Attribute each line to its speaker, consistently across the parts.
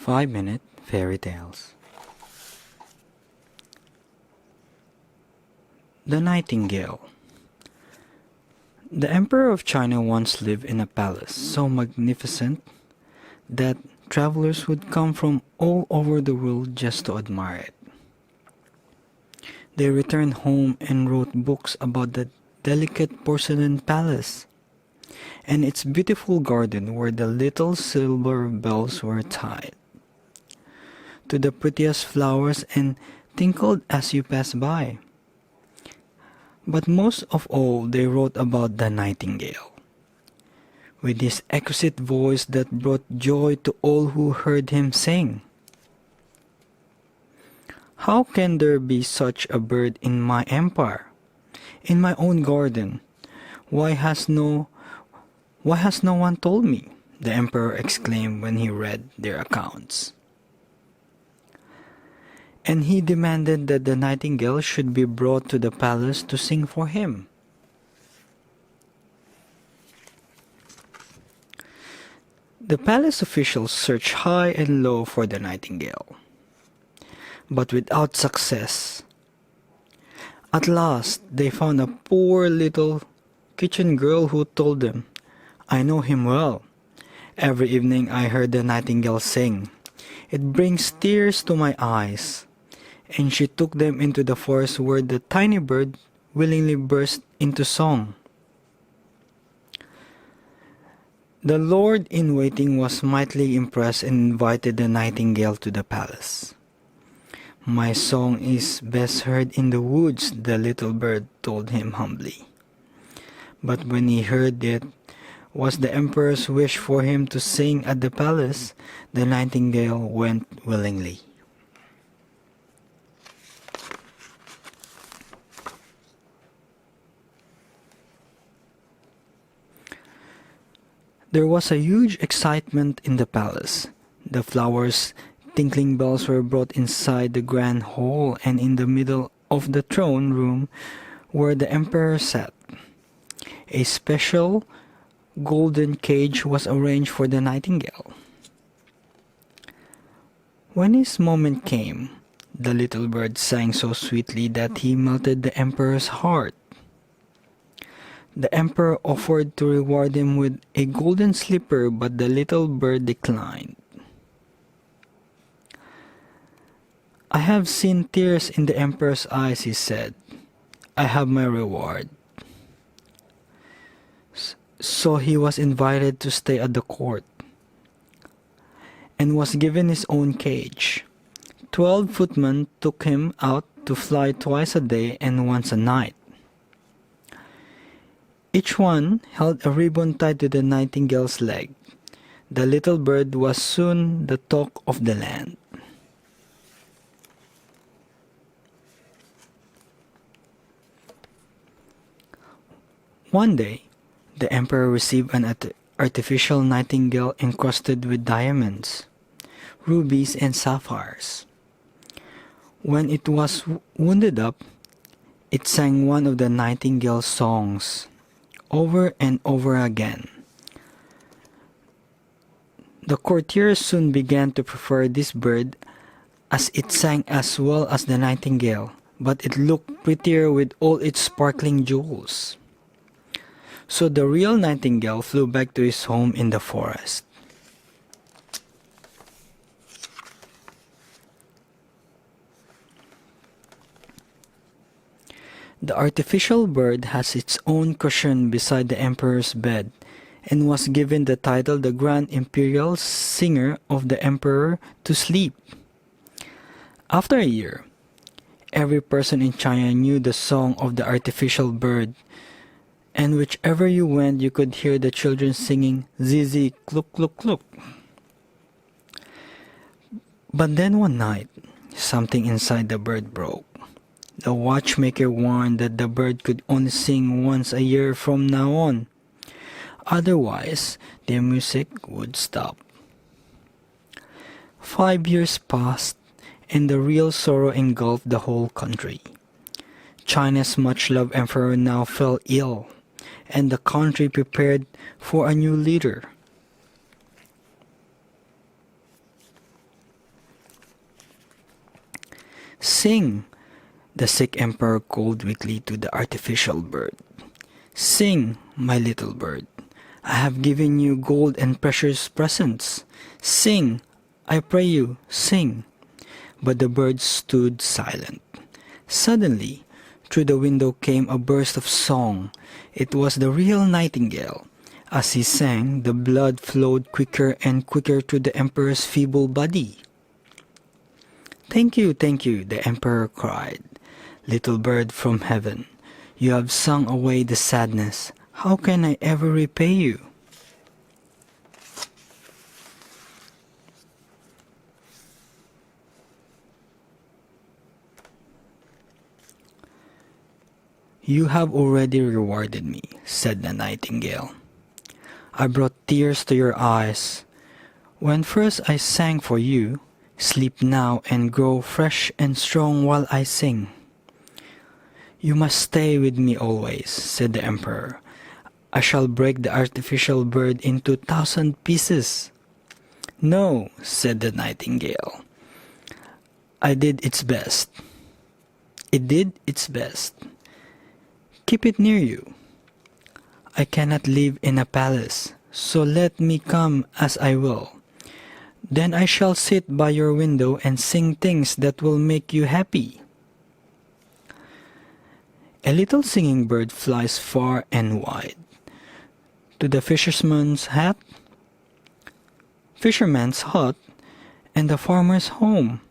Speaker 1: 5-minute fairy tales. The Nightingale. The Emperor of China once lived in a palace so magnificent that travelers would come from all over the world just to admire it. They returned home and wrote books about the delicate porcelain palace and its beautiful garden where the little silver bells were tied to the prettiest flowers and tinkled as you passed by. But most of all, they wrote about the Nightingale, with his exquisite voice that brought joy to all who heard him sing. How can there be such a bird in my empire, in my own garden? Why has no one told me? The emperor exclaimed when he read their accounts. And he demanded that the nightingale should be brought to the palace to sing for him. The palace officials searched high and low for the nightingale, but without success. At last, they found a poor little kitchen girl who told them, "I know him well. Every evening I heard the nightingale sing. It brings tears to my eyes." And she took them into the forest where the tiny bird willingly burst into song. The lord-in-waiting was mightily impressed and invited the nightingale to the palace. "My song is best heard in the woods," the little bird told him humbly. But when he heard it was the emperor's wish for him to sing at the palace, the nightingale went willingly. There was a huge excitement in the palace. The flowers, tinkling bells were brought inside the grand hall and in the middle of the throne room where the emperor sat. A special golden cage was arranged for the nightingale. When his moment came, the little bird sang so sweetly that he melted the emperor's heart. The emperor offered to reward him with a golden slipper, but the little bird declined. "I have seen tears in the emperor's eyes," he said. "I have my reward." So he was invited to stay at the court and was given his own cage. 12 footmen took him out to fly twice a day and once a night. Each one held a ribbon tied to the nightingale's leg. The little bird was soon the talk of the land. One day, the emperor received an artificial nightingale encrusted with diamonds, rubies, and sapphires. When it was wounded up, it sang one of the nightingale's songs over and over again. The courtiers soon began to prefer this bird as it sang as well as the nightingale, but it looked prettier with all its sparkling jewels. So the real nightingale flew back to his home in the forest. The artificial bird has its own cushion beside the emperor's bed and was given the title the Grand Imperial Singer of the Emperor to sleep. After a year, every person in China knew the song of the artificial bird, and whichever you went you could hear the children singing "Zizi, kluk kluk kluk." But then one night, something inside the bird broke. The watchmaker warned that the bird could only sing once a year from now on. Otherwise, the music would stop. 5 years passed, and the real sorrow engulfed the whole country. China's much-loved emperor now fell ill, and the country prepared for a new leader. Sing! The sick emperor called weakly to the artificial bird. Sing, my little bird. I have given you gold and precious presents. Sing, I pray you, sing. But the bird stood silent. Suddenly, through the window came a burst of song. It was the real Nightingale. As he sang, the blood flowed quicker and quicker through the emperor's feeble body. Thank you, the emperor cried. Little bird from heaven, you have sung away the sadness. How can I ever repay you? You have already rewarded me, said the nightingale. I brought tears to your eyes. When first I sang for you, sleep now and grow fresh and strong while I sing. You must stay with me always, said the emperor. I shall break the artificial bird into 1,000 pieces. No, said the nightingale. It did its best. Keep it near you. I cannot live in a palace, so let me come as I will. Then I shall sit by your window and sing things that will make you happy. A little singing bird flies far and wide. To the fisherman's hut, and the farmer's home,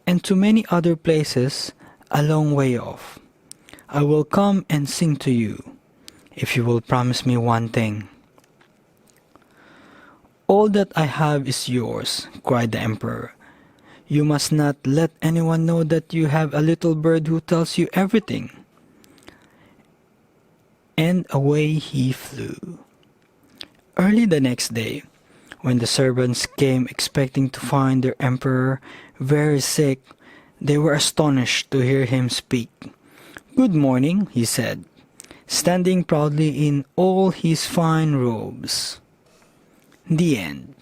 Speaker 1: and to many other places a long way off. I will come and sing to you, if you will promise me one thing. All that I have is yours, cried the emperor. You must not let anyone know that you have a little bird who tells you everything. And away he flew. Early the next day, when the servants came expecting to find their emperor very sick, they were astonished to hear him speak. Good morning, he said, standing proudly in all his fine robes. The end.